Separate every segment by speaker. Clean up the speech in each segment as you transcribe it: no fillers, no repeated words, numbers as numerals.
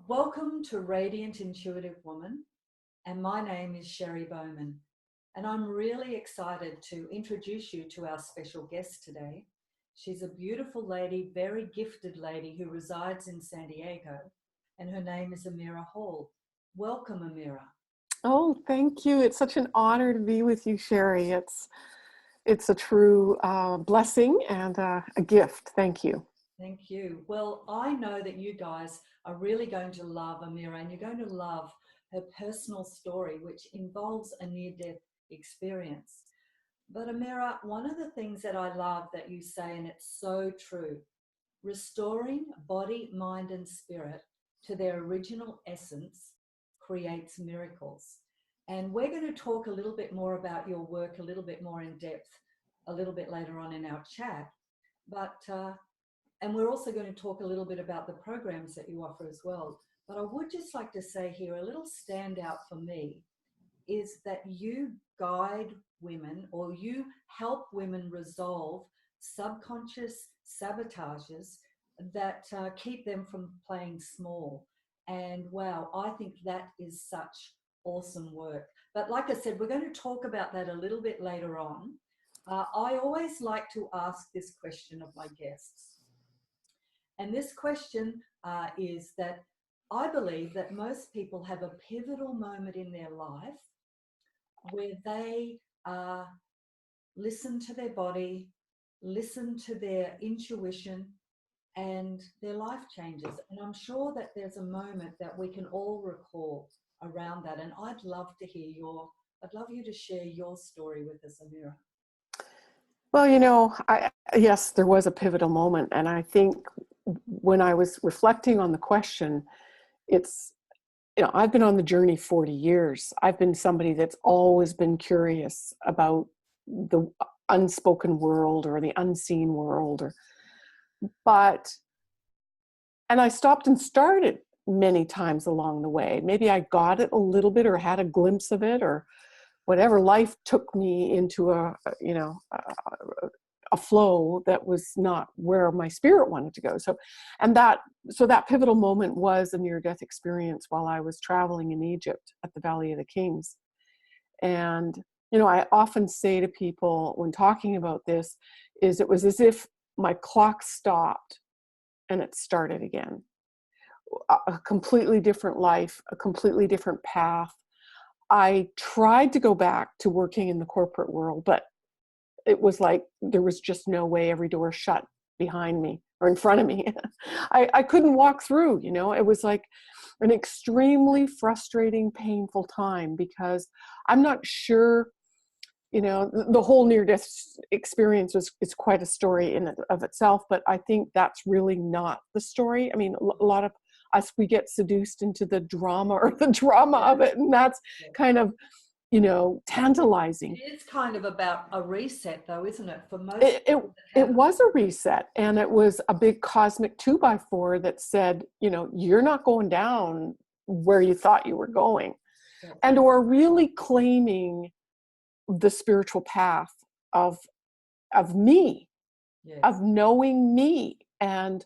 Speaker 1: Welcome to Radiant Intuitive Woman, and my name is Sherry Bowman, and I'm really excited to introduce you to our special guest today. She's a beautiful lady, very gifted lady who resides in San Diego, and her name is Amirah Hall. Welcome, Amirah.
Speaker 2: Oh, thank you. It's such an honor to be with you, Sherry. It's a true blessing and a gift. Thank you.
Speaker 1: Thank you. Well, I know that you guys are really going to love Amirah, and you're going to love her personal story, which involves a near-death experience. But Amirah, one of the things that I love that you say, and it's so true, restoring body, mind, and spirit to their original essence creates miracles. And we're going to talk a little bit more about your work, a little bit more in depth, a little bit later on in our chat. And we're also going to talk a little bit about the programs that you offer as well. But I would just like to say here, a little standout for me is that you guide women, or you help women resolve subconscious sabotages that keep them from playing small. And wow, I think that is such awesome work. But like I said, we're going to talk about that a little bit later on. I always like to ask this question of my guests. And this question is that I believe that most people have a pivotal moment in their life where they listen to their body, listen to their intuition, and their life changes. And I'm sure that there's a moment that we can all recall around that. And I'd love you to share your story with us, Amirah.
Speaker 2: Well, yes, there was a pivotal moment. And I think when I was reflecting on the question, I've been on the journey 40 years. I've been somebody that's always been curious about the unspoken world or the unseen world. And I stopped and started many times along the way. Maybe I got it a little bit or had a glimpse of it or whatever. Life took me into a flow that was not where my spirit wanted to go. So that pivotal moment was a near-death experience while I was traveling in Egypt at the Valley of the Kings. And, I often say to people when talking about this is it was as if my clock stopped and it started again. A completely different life, a completely different path. I tried to go back to working in the corporate world, but it was like there was just no way. Every door shut behind me or in front of me. I couldn't walk through, it was like an extremely frustrating, painful time because I'm not sure, the whole near-death experience is quite a story in and of itself, but I think that's really not the story. I mean, a lot of us, we get seduced into the drama of it, and that's kind of tantalizing.
Speaker 1: It is kind of about a reset, though, isn't it? For most
Speaker 2: it was a reset, and it was a big cosmic 2x4 that said, you're not going down where you thought you were going, and or really claiming the spiritual path of me, of knowing me. And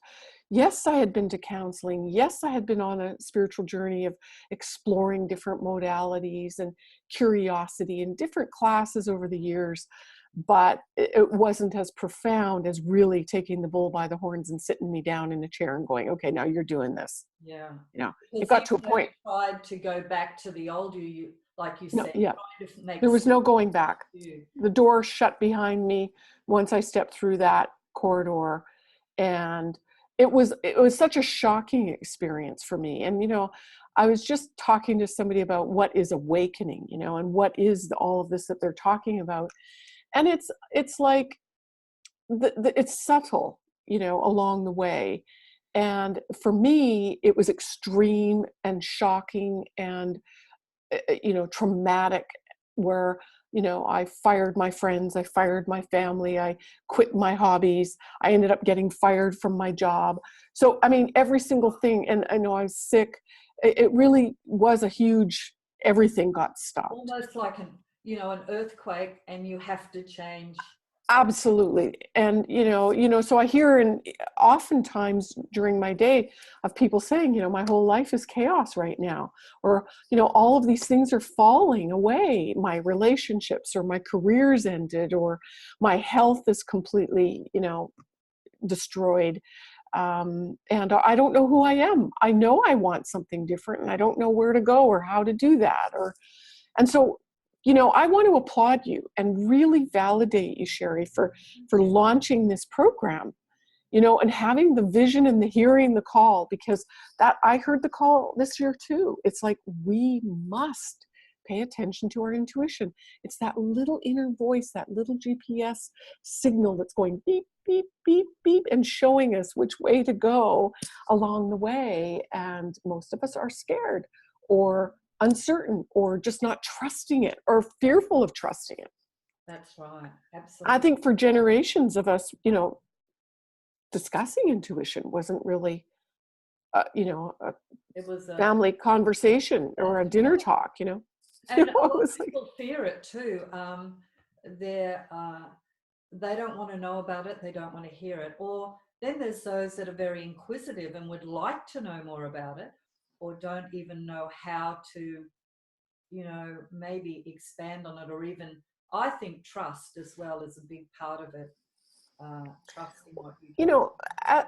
Speaker 2: yes, I had been to counseling. Yes, I had been on a spiritual journey of exploring different modalities and curiosity in different classes over the years, but it wasn't as profound as really taking the bull by the horns and sitting me down in a chair and going, okay, now you're doing this.
Speaker 1: Yeah.
Speaker 2: It got to a point.
Speaker 1: Tried to go back to the old you, like you said.
Speaker 2: Yeah. There was no going back. The door shut behind me once I stepped through that corridor, and it was such a shocking experience for me. And I was just talking to somebody about what is awakening, and what is all of this that they're talking about, and it's like it's subtle, along the way. And for me, it was extreme and shocking and traumatic, where I fired my friends, I fired my family, I quit my hobbies, I ended up getting fired from my job. So I mean, every single thing. And I know I was sick. It really was a huge, everything got stopped.
Speaker 1: Almost like an earthquake, and you have to change
Speaker 2: Absolutely. And, so I hear, and oftentimes during my day, of people saying, my whole life is chaos right now, or, all of these things are falling away. My relationships or my career's ended, or my health is completely, destroyed. And I don't know who I am. I know I want something different, and I don't know where to go or how to do that. And so, I want to applaud you and really validate you, Sherry, for launching this program, and having the vision and the hearing the call, because that I heard the call this year too. It's like, we must pay attention to our intuition. It's that little inner voice, that little GPS signal that's going beep, beep, beep, beep, and showing us which way to go along the way. And most of us are scared or uncertain or just not trusting it or fearful of trusting it.
Speaker 1: That's right. Absolutely.
Speaker 2: I think for generations of us, discussing intuition wasn't really,
Speaker 1: it was a
Speaker 2: family conversation or a dinner talk,
Speaker 1: And a lot of people fear it too. They don't want to know about it. They don't want to hear it. Or then there's those that are very inquisitive and would like to know more about it, or don't even know how to, maybe expand on it, or even, I think trust as well is a big part of it. Trusting what you do.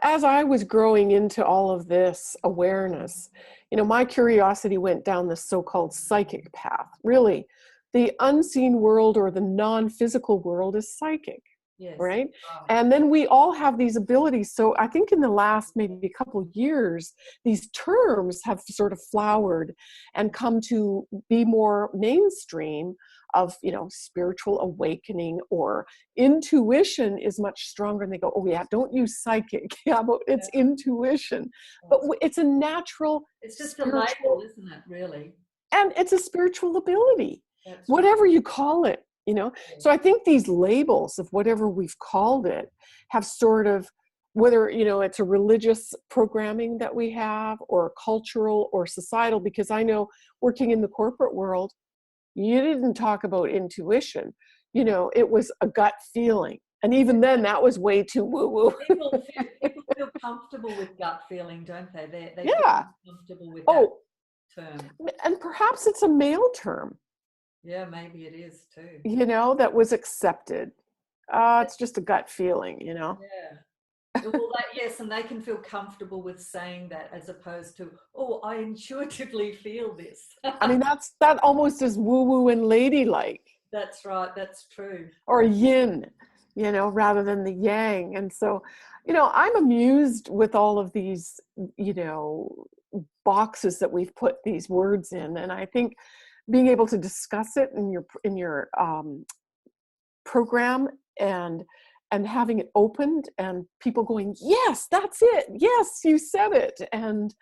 Speaker 2: As I was growing into all of this awareness, my curiosity went down this so-called psychic path. Really, the unseen world or the non-physical world is psychic.
Speaker 1: Yes.
Speaker 2: Right? And then we all have these abilities. So I think in the last maybe a couple of years, these terms have sort of flowered and come to be more mainstream of, spiritual awakening, or intuition is much stronger. And they go, oh yeah, don't use psychic. Yeah, but it's intuition. But it's a natural.
Speaker 1: It's just a label, isn't it, really?
Speaker 2: And it's a spiritual ability,
Speaker 1: That's
Speaker 2: whatever you call it. So I think these labels of whatever we've called it have sort of, whether, it's a religious programming that we have, or cultural or societal, because I know working in the corporate world, you didn't talk about intuition. It was a gut feeling. And even then that was way too woo-woo.
Speaker 1: People feel comfortable with gut feeling, don't they? They feel comfortable with that term.
Speaker 2: And perhaps it's a male term.
Speaker 1: Yeah, maybe it is too.
Speaker 2: That was accepted. It's just a gut feeling,
Speaker 1: Yeah. Well, yes, and they can feel comfortable with saying that, as opposed to, oh, I intuitively feel this.
Speaker 2: I mean, that almost is woo-woo and ladylike.
Speaker 1: That's right. That's true.
Speaker 2: Or yin, rather than the yang. And so, I'm amused with all of these, boxes that we've put these words in. And I think being able to discuss it in your program, and having it opened, and people going, yes, that's it. Yes, you said it. And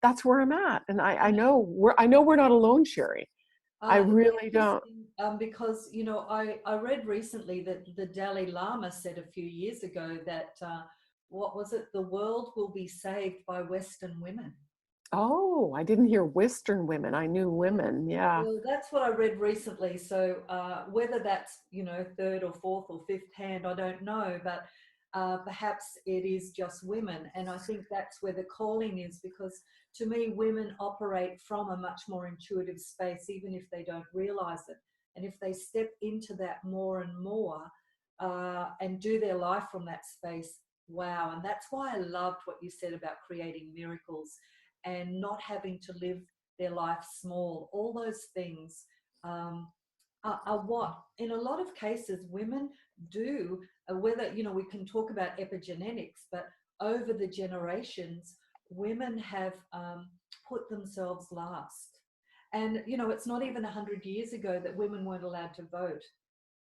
Speaker 2: that's where I'm at. And I know we're not alone, Sherry. I really don't.
Speaker 1: Because, I read recently that the Dalai Lama said a few years ago that, what was it? The world will be saved by Western women.
Speaker 2: Oh, I didn't hear Western women. I knew women. Yeah.
Speaker 1: Well, that's what I read recently. So whether that's, third or fourth or fifth hand, I don't know. But perhaps it is just women. And I think that's where the calling is, because to me, women operate from a much more intuitive space, even if they don't realize it. And if they step into that more and more and do their life from that space, wow. And that's why I loved what you said about creating miracles and not having to live their life small. All those things are what, in a lot of cases, women do, whether, we can talk about epigenetics, but over the generations, women have put themselves last. And, it's not even 100 years ago that women weren't allowed to vote.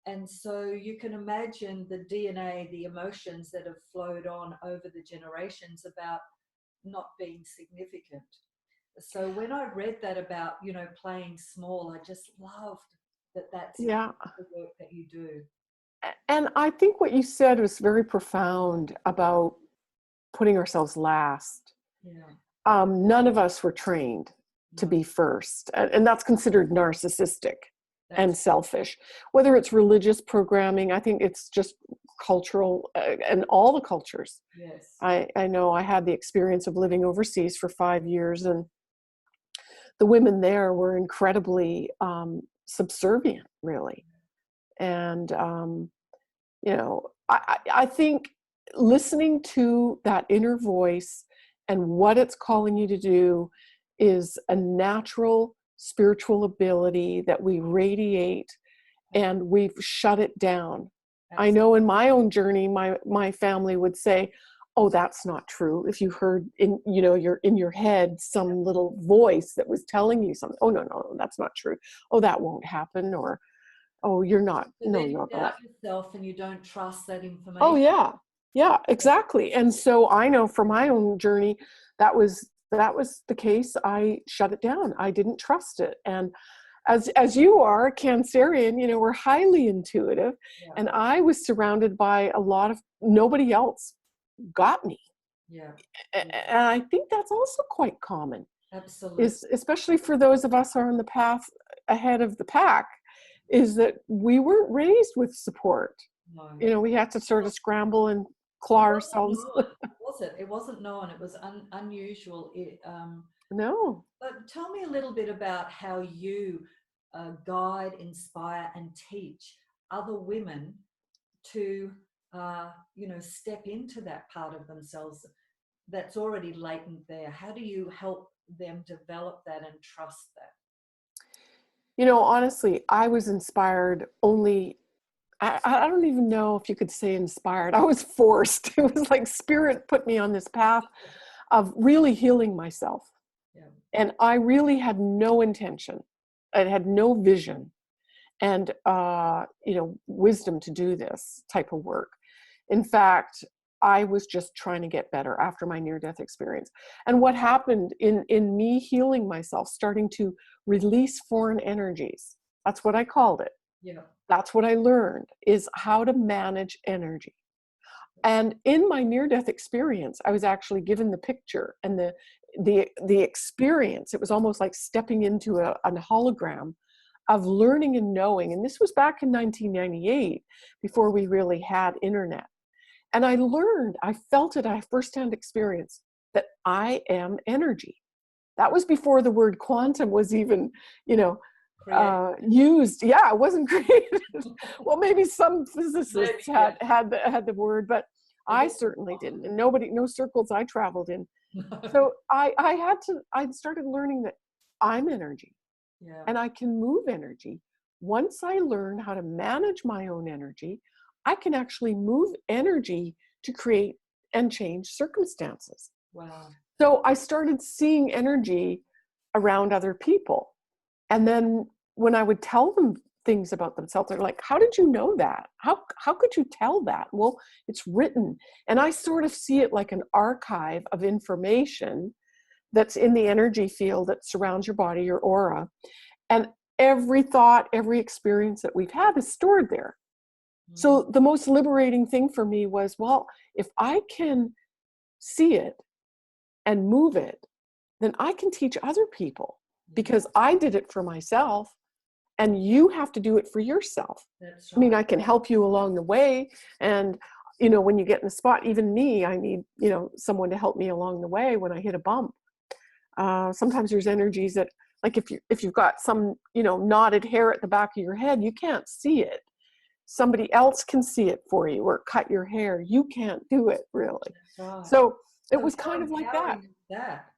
Speaker 1: And so you can imagine the DNA, the emotions that have flowed on over the generations about not being significant. So when I read that about, playing small, I just loved that's the work that you do.
Speaker 2: And I think what you said was very profound about putting ourselves last.
Speaker 1: Yeah.
Speaker 2: None of us were trained to be first, and that's considered narcissistic. and selfish. Whether it's religious programming, I think it's just cultural, and all the cultures.
Speaker 1: Yes.
Speaker 2: I know I had the experience of living overseas for 5 years, and the women there were incredibly subservient, really. And, I think listening to that inner voice and what it's calling you to do is a natural spiritual ability that we radiate, and we've shut it down. Absolutely. I know in my own journey, my family would say, "Oh, that's not true." If you heard you're in your head some little voice that was telling you something, "Oh, no, that's not true. Oh, that won't happen," or, "Oh, you're not."
Speaker 1: So
Speaker 2: No,
Speaker 1: then you
Speaker 2: no, no.
Speaker 1: doubt yourself and you don't trust that information.
Speaker 2: Oh, yeah, exactly. And so I know from my own journey, that was the case. I shut it down. I didn't trust it. And as you are a Cancerian, we're highly intuitive, and I was surrounded by a lot of, nobody else got me.
Speaker 1: Yeah.
Speaker 2: And I think that's also quite common.
Speaker 1: Absolutely.
Speaker 2: Especially for those of us who are on the path ahead of the pack, is that we weren't raised with support.
Speaker 1: No.
Speaker 2: We had to sort of scramble and claw ourselves.
Speaker 1: It wasn't known. It was unusual.
Speaker 2: No.
Speaker 1: But tell me a little bit about how you guide, inspire, and teach other women to, step into that part of themselves that's already latent there. How do you help them develop that and trust that?
Speaker 2: Honestly, I was inspired only, I don't even know if you could say inspired. I was forced. It was like spirit put me on this path of really healing myself.
Speaker 1: Yeah.
Speaker 2: And I really had no intention. I had no vision and, wisdom to do this type of work. In fact, I was just trying to get better after my near-death experience. And what happened in me healing myself, starting to release foreign energies, that's what I called it.
Speaker 1: Yeah.
Speaker 2: That's what I learned, is how to manage energy. And in my near-death experience, I was actually given the picture and the experience. It was almost like stepping into a hologram of learning and knowing. And this was back in 1998, before we really had internet. And I learned, I felt it, I firsthand experience that I am energy. That was before the word quantum was even, used. Yeah, it wasn't created. Well, maybe some physicists had the word, but I certainly didn't. And no circles I traveled in. So I started learning that I'm energy.
Speaker 1: Yeah.
Speaker 2: And I can move energy. Once I learn how to manage my own energy, I can actually move energy to create and change circumstances.
Speaker 1: Wow.
Speaker 2: So I started seeing energy around other people. And then when I would tell them things about themselves, they're like, "How did you know that? How could you tell that?" Well, it's written. And I sort of see it like an archive of information that's in the energy field that surrounds your body, your aura. And every thought, every experience that we've had is stored there. So the most liberating thing for me was, well, if I can see it and move it, then I can teach other people, because I did it for myself, and you have to do it for yourself.
Speaker 1: That's right.
Speaker 2: I mean, I can help you along the way. And, when you get in a spot, even me, I need, someone to help me along the way when I hit a bump. Sometimes there's energies that, like if you've got some, knotted hair at the back of your head, you can't see it. Somebody else can see it for you, or cut your hair. You can't do it, really.
Speaker 1: Right.
Speaker 2: So it was kind of like that.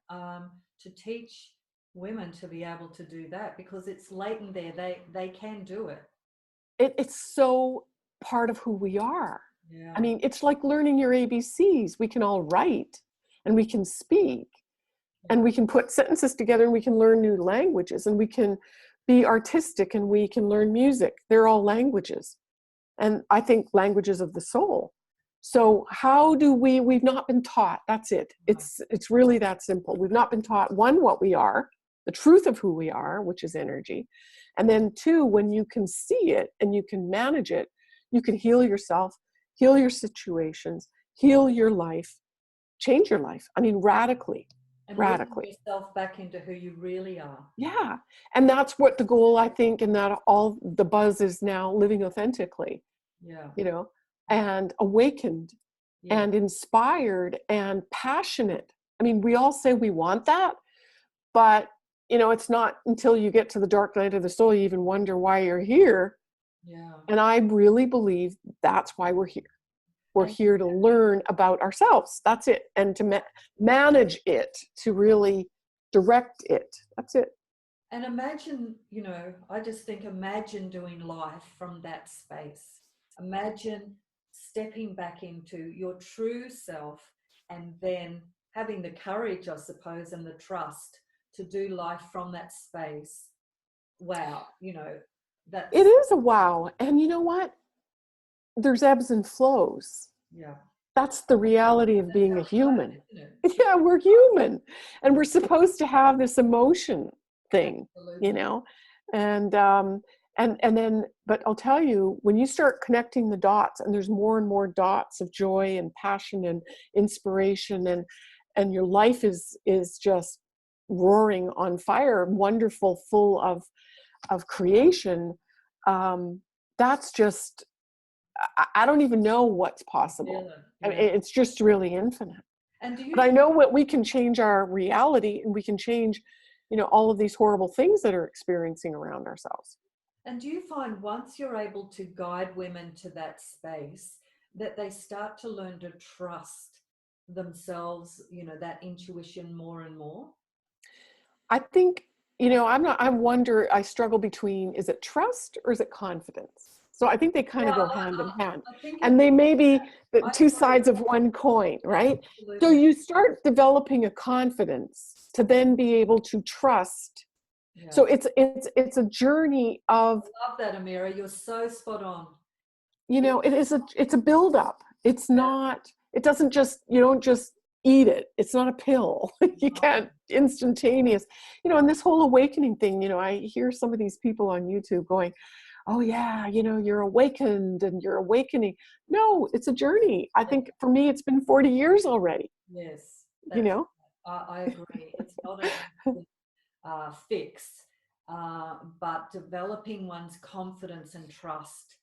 Speaker 1: To teach women to be able to do that, because it's latent there. They can do it.
Speaker 2: It's so part of who we are.
Speaker 1: Yeah.
Speaker 2: I mean, it's like learning your ABCs. We can all write and we can speak. And we can put sentences together, and we can learn new languages, and we can be artistic, and we can learn music. They're all languages. And I think languages of the soul. So how do we've not been taught. That's it. It's really that simple. We've not been taught, one, what we are, the truth of who we are, which is energy. And then two, when you can see it and you can manage it, you can heal yourself, heal your situations, heal your life, change your life. I mean, radically.
Speaker 1: And working
Speaker 2: radically.
Speaker 1: yourself back into who you really are.
Speaker 2: Yeah. And that's what the goal, I think, and that all the buzz is now living authentically,
Speaker 1: Yeah.
Speaker 2: you know, and awakened
Speaker 1: Yeah.
Speaker 2: and inspired and passionate. I mean, we all say we want that, but, you know, it's not until you get to the dark night of the soul, you even wonder why you're here.
Speaker 1: Yeah.
Speaker 2: And I really believe that's why we're here. We're
Speaker 1: And
Speaker 2: here to learn about ourselves. That's it. And to manage it, to really direct it. That's it.
Speaker 1: And imagine, you know, I just think imagine doing life from that space. Imagine stepping back into your true self and then having the courage, I suppose, and the trust to do life from that space. Wow, you know,
Speaker 2: It
Speaker 1: that's,
Speaker 2: is a wow. And you know what? There's ebbs and flows.
Speaker 1: yeah,
Speaker 2: That's the reality of being a
Speaker 1: that's life,
Speaker 2: human.
Speaker 1: isn't it?
Speaker 2: Yeah, we're human. And we're supposed to have this emotion thing, you
Speaker 1: Absolutely.
Speaker 2: know? And then, but I'll tell you, when you start connecting the dots, and there's more and more dots of joy and passion and inspiration, and your life is just roaring on fire, wonderful, full of creation. That's just, I don't even know what's possible. I mean,
Speaker 1: Yeah.
Speaker 2: it's just really infinite.
Speaker 1: And do
Speaker 2: But
Speaker 1: you
Speaker 2: I know what we can change our reality, and we can change, you know, all of these horrible things that are experiencing around ourselves.
Speaker 1: And do you find once you're able to guide women to that space, that they start to learn to trust themselves, you know, that intuition more and more?
Speaker 2: I think, you know, I wonder, I struggle between, is it trust or is it confidence? So I think they kind
Speaker 1: Yeah,
Speaker 2: of go hand in hand.
Speaker 1: I think
Speaker 2: And
Speaker 1: it's,
Speaker 2: they may be the
Speaker 1: I
Speaker 2: two
Speaker 1: agree.
Speaker 2: sides of one coin, right? So
Speaker 1: Absolutely.
Speaker 2: you start developing a confidence to then be able to trust.
Speaker 1: Yeah.
Speaker 2: So it's a journey of,
Speaker 1: I love that, Amirah. You're so spot on.
Speaker 2: you
Speaker 1: Yeah.
Speaker 2: know, it's a buildup. It's not, it doesn't just, you don't just eat it. It's not a pill. You can't instantaneous, you know, and this whole awakening thing, you know, I hear some of these people on YouTube going, oh yeah, you know, you're awakened and you're awakening. No, it's a journey. I think for me, it's been 40 years already,
Speaker 1: Yes,
Speaker 2: you
Speaker 1: that's,
Speaker 2: know?
Speaker 1: I agree. It's not an instant fix, but developing one's confidence and trust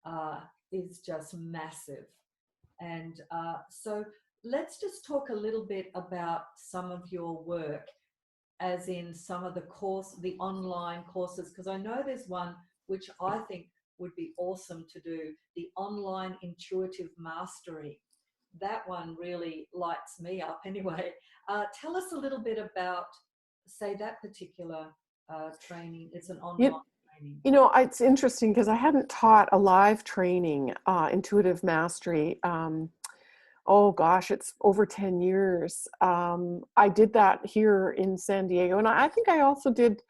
Speaker 1: uh, is just massive. And so let's just talk a little bit about some of your work, as in some of the online courses, because I know there's one which I think would be awesome to do, the online intuitive mastery. That one really lights me up anyway. Tell us a little bit about, say, that particular training. It's an
Speaker 2: You,
Speaker 1: online training.
Speaker 2: you know, it's interesting because I hadn't taught a live training, intuitive mastery. Oh gosh, it's over 10 years. I did that here in San Diego. And I think I also did,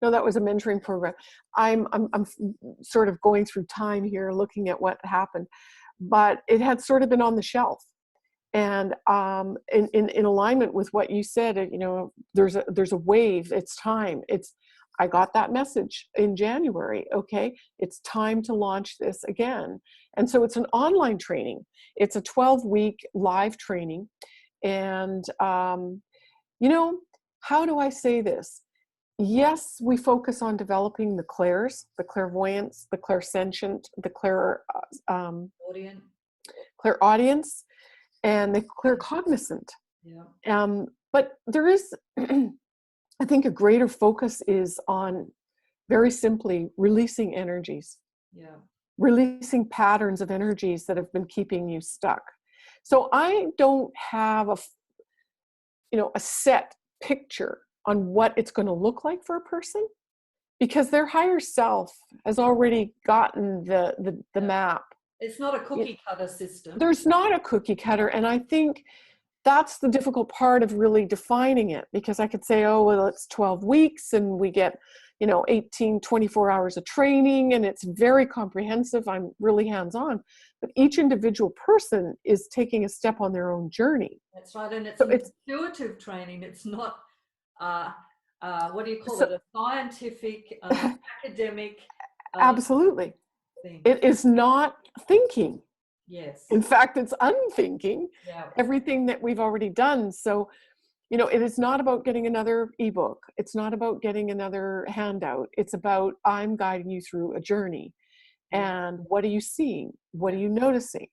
Speaker 2: no, that was a mentoring program. I'm sort of going through time here, looking at what happened, but it had sort of been on the shelf. And in alignment with what you said, you know, there's a wave. It's time. I got that message in January. Okay, it's time to launch this again. And so it's an online training. It's a 12-week live training. And you know, how do I say this? Yes, we focus on developing the clairs, the clairvoyance, the clairsentient, the
Speaker 1: Audience.
Speaker 2: clairaudience, and the claircognizant.
Speaker 1: Yeah.
Speaker 2: But there is, I think, a greater focus is on, very simply, releasing energies,
Speaker 1: Yeah.
Speaker 2: releasing patterns of energies that have been keeping you stuck. So I don't have a set picture on what it's going to look like for a person, because their higher self has already gotten the map.
Speaker 1: It's not a cookie cutter system.
Speaker 2: There's not a cookie cutter, and I think that's the difficult part of really defining it, because I could say, oh, well, it's 12 weeks and we get, 18, 24 hours of training, and it's very comprehensive. I'm really hands-on, but each individual person is taking a step on their own journey.
Speaker 1: That's right. And it's
Speaker 2: So
Speaker 1: an intuitive training. It's not, what do you call it? A scientific, academic
Speaker 2: absolutely.
Speaker 1: thing.
Speaker 2: It is not thinking.
Speaker 1: Yes.
Speaker 2: In fact, it's unthinking,
Speaker 1: Yeah.
Speaker 2: everything that we've already done. So You know, it is not about getting another ebook. It's not about getting another handout. It's about, I'm guiding you through a journey. And what are you seeing? What are you noticing?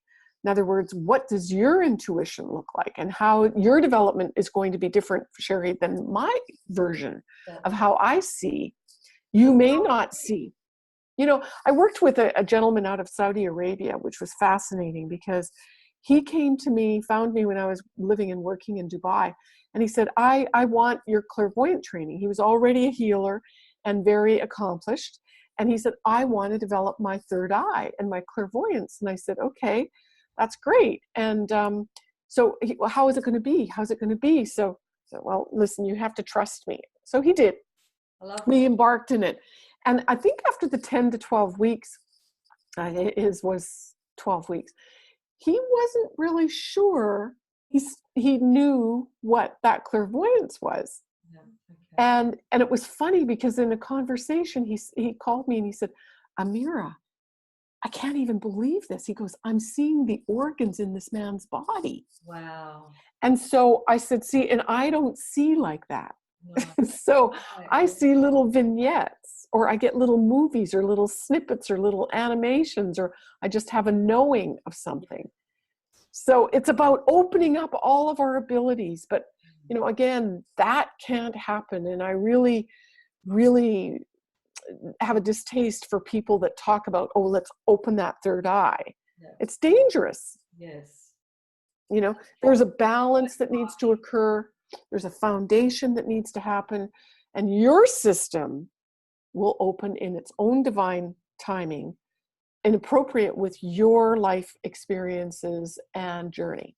Speaker 2: In other words, what does your intuition look like, and how your development is going to be different, Sherry, than my version of how I see. You may not see. You know, I worked with a gentleman out of Saudi Arabia, which was fascinating because he came to me, found me when I was living and working in Dubai. And he said, I want your clairvoyant training. He was already a healer and very accomplished. And he said, I want to develop my third eye and my clairvoyance. And I said, okay, that's great. And well, how is it going to be? How's it going to be? So, well, listen, you have to trust me. So he did. We embarked in it. And I think after the 10 to 12 weeks, his was 12 weeks, he wasn't really sure he knew what that clairvoyance was.
Speaker 1: Yeah, okay.
Speaker 2: And it was funny because in a conversation, he called me and he said, Amirah, I can't even believe this. He goes, I'm seeing the organs in this man's body.
Speaker 1: Wow.
Speaker 2: And so I said, see, and I don't see like that.
Speaker 1: No.
Speaker 2: So I see little vignettes, or I get little movies or little snippets or little animations, or I just have a knowing of something. So it's about opening up all of our abilities. But, you know, again, that can't happen. And I really, really have a distaste for people that talk about, oh, let's open that third eye.
Speaker 1: Yeah.
Speaker 2: It's dangerous.
Speaker 1: Yes.
Speaker 2: You know, there's a balance that needs to occur. There's a foundation that needs to happen. And your system will open in its own divine timing and appropriate with your life experiences and journey.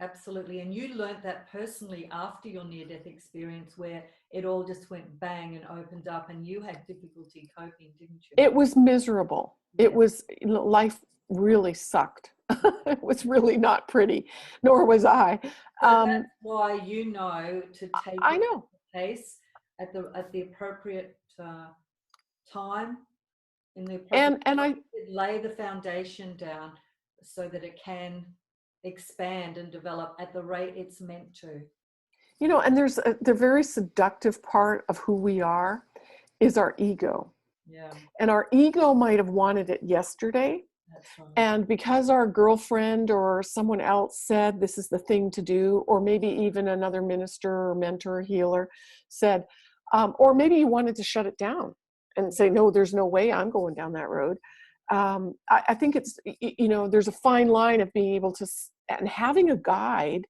Speaker 1: Absolutely. And you learned that personally after your near-death experience, where it all just went bang and opened up, and you had difficulty coping, didn't you?
Speaker 2: It was miserable.
Speaker 1: Yeah.
Speaker 2: It was, life really sucked. It was really not pretty, nor was I.
Speaker 1: That's why you know to take
Speaker 2: I
Speaker 1: it
Speaker 2: know.
Speaker 1: at pace at the appropriate time, in the appropriate
Speaker 2: And I
Speaker 1: lay the foundation down so that it can expand and develop at the rate it's meant to.
Speaker 2: You know, and there's the very seductive part of who we are is our ego.
Speaker 1: Yeah.
Speaker 2: And our ego might have wanted it yesterday.
Speaker 1: That's right.
Speaker 2: And because our girlfriend or someone else said this is the thing to do, or maybe even another minister or mentor or healer said, or maybe you wanted to shut it down and say, no, there's no way I'm going down that road. I think it's, you know, there's a fine line of being able to, and having a guide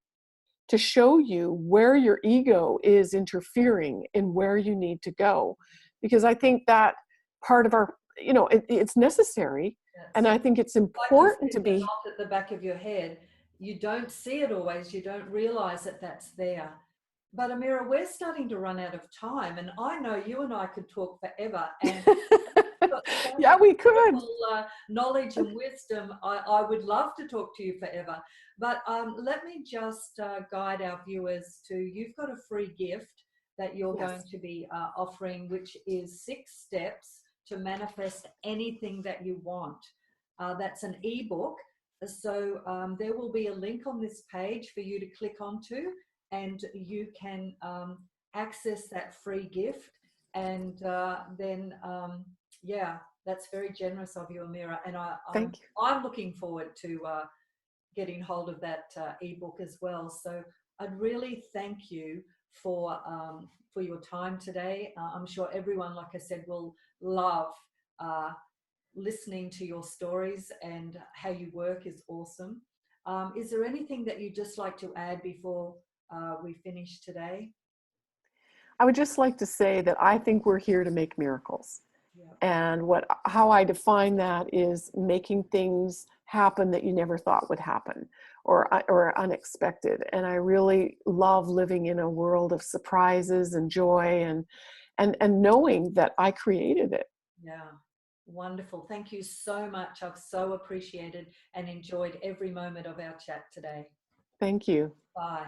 Speaker 2: to show you where your ego is interfering in where you need to go. Because I think that part of our, you know, it's necessary. Yes. And I think it's important to be
Speaker 1: at the back of your head. You don't see it always. You don't realize that that's there. But Amirah, we're starting to run out of time, and I know you and I could talk forever. And
Speaker 2: yeah, we could.
Speaker 1: Knowledge and wisdom. I would love to talk to you forever. But let me just guide our viewers to, you've got a free gift that you're going to be offering, which is 6 steps to manifest anything that you want. That's an ebook. So there will be a link on this page for you to click onto, and you can access that free gift. And then, yeah, that's very generous of you, Amirah. And I'm looking forward to getting hold of that ebook as well. So I'd really thank you for your time today. I'm sure everyone, like I said, will love listening to your stories, and how you work is awesome. Is there anything that you'd just like to add before we finish today?
Speaker 2: I would just like to say that I think we're here to make miracles.
Speaker 1: Yeah.
Speaker 2: And how I define that is making things happen that you never thought would happen, or unexpected. And I really love living in a world of surprises and joy, and knowing that I created it.
Speaker 1: Yeah. Wonderful. Thank you so much. I've so appreciated and enjoyed every moment of our chat today.
Speaker 2: Thank you.
Speaker 1: Bye.